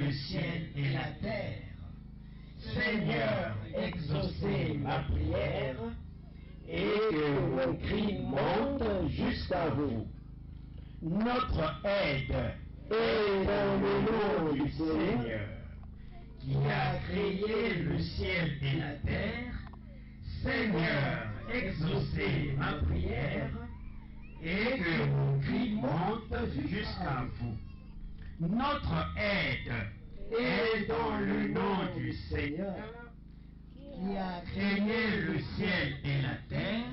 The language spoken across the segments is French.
le ciel et la terre. Seigneur, exaucez ma prière et que mon cri monte jusqu'à vous. Notre aide est dans le nom du Seigneur, qui a créé le ciel et la terre. Seigneur, exaucez ma prière et que mon cri monte jusqu'à vous. Notre aide est dans le nom du Seigneur, qui a créé le ciel et la terre.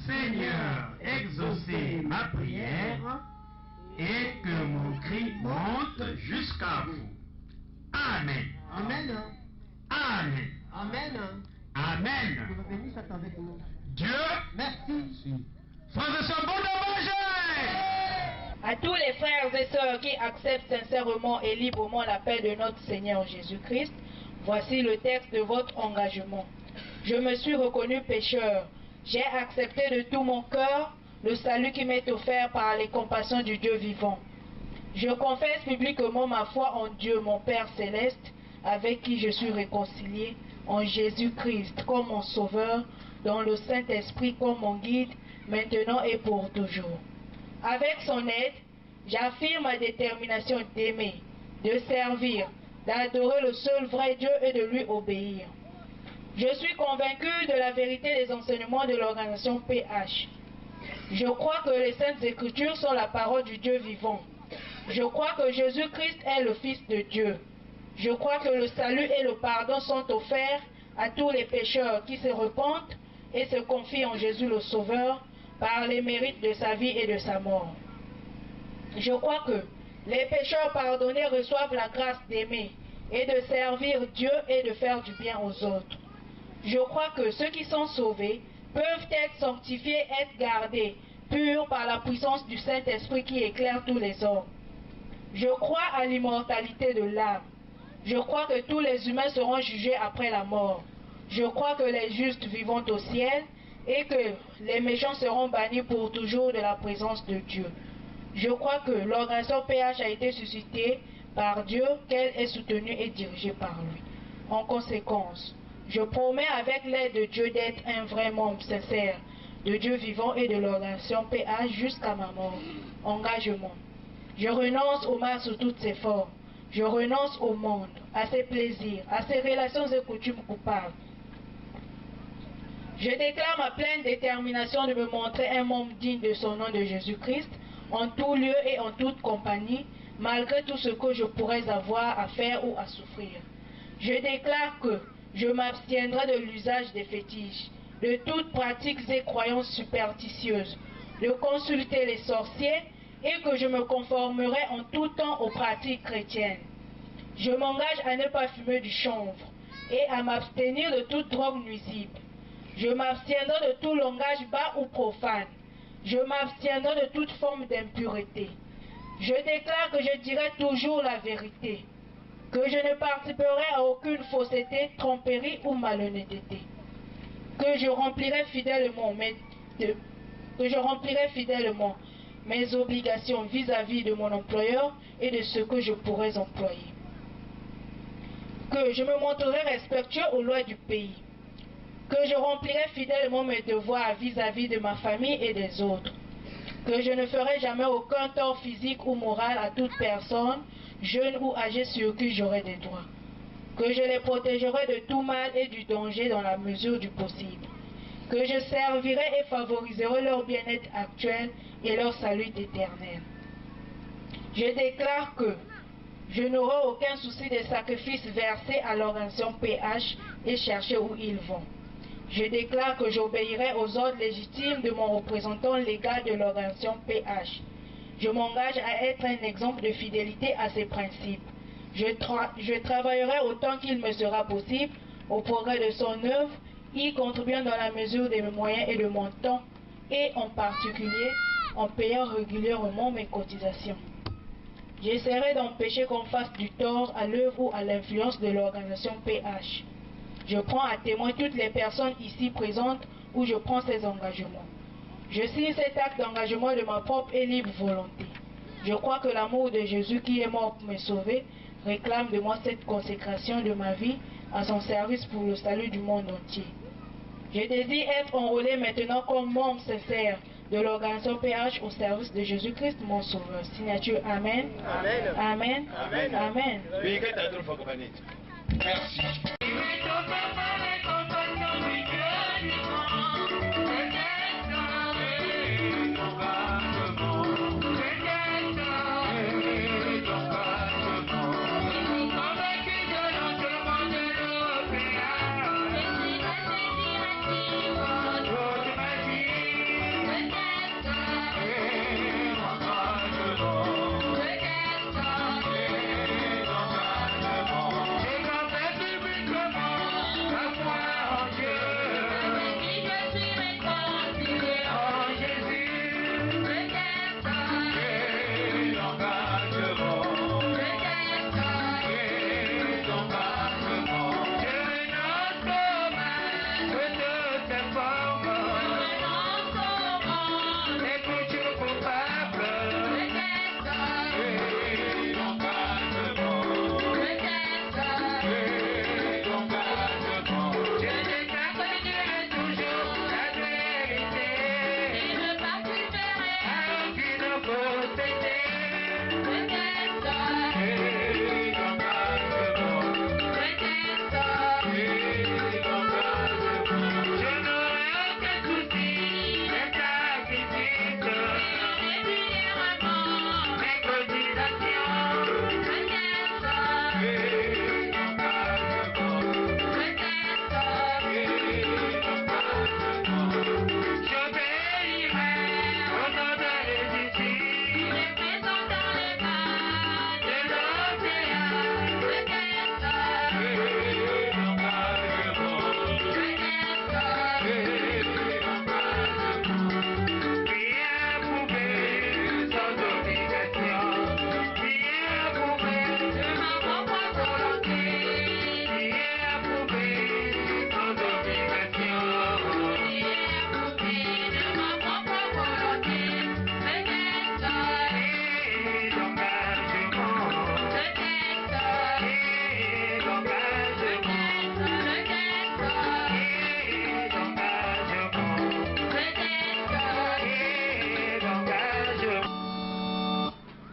Seigneur, exaucez ma prière et que mon cri monte jusqu'à vous. Amen. Amen. Amen. Amen. Amen. Que le béni soit avec nous. Dieu, Merci. frères et sœurs, bon dommage. À tous les frères et sœurs qui acceptent sincèrement et librement l'appel de notre Seigneur Jésus-Christ, voici le texte de votre engagement. Je me suis reconnu pécheur. J'ai accepté de tout mon cœur le salut qui m'est offert par les compassions du Dieu vivant. Je confesse publiquement ma foi en Dieu, mon Père céleste, avec qui je suis réconcilié, en Jésus-Christ comme mon Sauveur, dans le Saint-Esprit comme mon guide, maintenant et pour toujours. Avec son aide, j'affirme ma détermination d'aimer, de servir, d'adorer le seul vrai Dieu et de lui obéir. Je suis convaincu de la vérité des enseignements de l'organisation PH. Je crois que les Saintes Écritures sont la parole du Dieu vivant. Je crois que Jésus-Christ est le Fils de Dieu. Je crois que le salut et le pardon sont offerts à tous les pécheurs qui se repentent et se confient en Jésus le Sauveur par les mérites de sa vie et de sa mort. Je crois que les pécheurs pardonnés reçoivent la grâce d'aimer et de servir Dieu et de faire du bien aux autres. Je crois que ceux qui sont sauvés peuvent être sanctifiés, être gardés, purs par la puissance du Saint-Esprit qui éclaire tous les hommes. Je crois à l'immortalité de l'âme. Je crois que tous les humains seront jugés après la mort. Je crois que les justes vivront au ciel et que les méchants seront bannis pour toujours de la présence de Dieu. Je crois que l'organisation PH a été suscitée par Dieu, qu'elle est soutenue et dirigée par lui. En conséquence, je promets avec l'aide de Dieu d'être un vrai membre sincère de Dieu vivant et de l'organisation PH jusqu'à ma mort. Engagement. Je renonce au mal sous toutes ses formes. Je renonce au monde, à ses plaisirs, à ses relations et coutumes coupables. Je déclare ma pleine détermination de me montrer un membre digne de son nom de Jésus-Christ, en tout lieu et en toute compagnie, malgré tout ce que je pourrais avoir à faire ou à souffrir. Je déclare que je m'abstiendrai de l'usage des fétiches, de toutes pratiques et croyances superstitieuses, de consulter les sorciers et que je me conformerai en tout temps aux pratiques chrétiennes. Je m'engage à ne pas fumer du chanvre et à m'abstenir de toute drogue nuisible. Je m'abstiendrai de tout langage bas ou profane. Je m'abstiendrai de toute forme d'impureté. Je déclare que je dirai toujours la vérité, que je ne participerai à aucune fausseté, tromperie ou malhonnêteté, que je remplirai fidèlement mes obligations vis-à-vis de mon employeur et de ce que je pourrais employer, que je me montrerai respectueux aux lois du pays, que je remplirai fidèlement mes devoirs vis-à-vis de ma famille et des autres, que je ne ferai jamais aucun tort physique ou moral à toute personne, jeune ou âgée, sur qui j'aurai des droits, que je les protégerai de tout mal et du danger dans la mesure du possible, que je servirai et favoriserai leur bien-être actuel et leur salut éternel. Je déclare que je n'aurai aucun souci des sacrifices versés à l'organisation PH et chercher où ils vont. Je déclare que j'obéirai aux ordres légitimes de mon représentant légal de l'organisation PH. Je m'engage à être un exemple de fidélité à ses principes. Je travaillerai autant qu'il me sera possible au progrès de son œuvre, y contribuant dans la mesure de mes moyens et de mon temps, et en particulier en payant régulièrement mes cotisations. J'essaierai d'empêcher qu'on fasse du tort à l'œuvre ou à l'influence de l'organisation PH. Je prends à témoin toutes les personnes ici présentes où je prends ces engagements. Je signe cet acte d'engagement de ma propre et libre volonté. Je crois que l'amour de Jésus qui est mort pour me sauver réclame de moi cette consécration de ma vie à son service pour le salut du monde entier. Je désire être enrôlé maintenant comme membre sincère de l'organisation PH au service de Jésus-Christ, mon Sauveur. Signature Amen. Amen. Amen. Amen. Amen. Merci.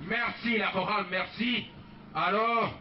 Merci la chorale, merci. Alors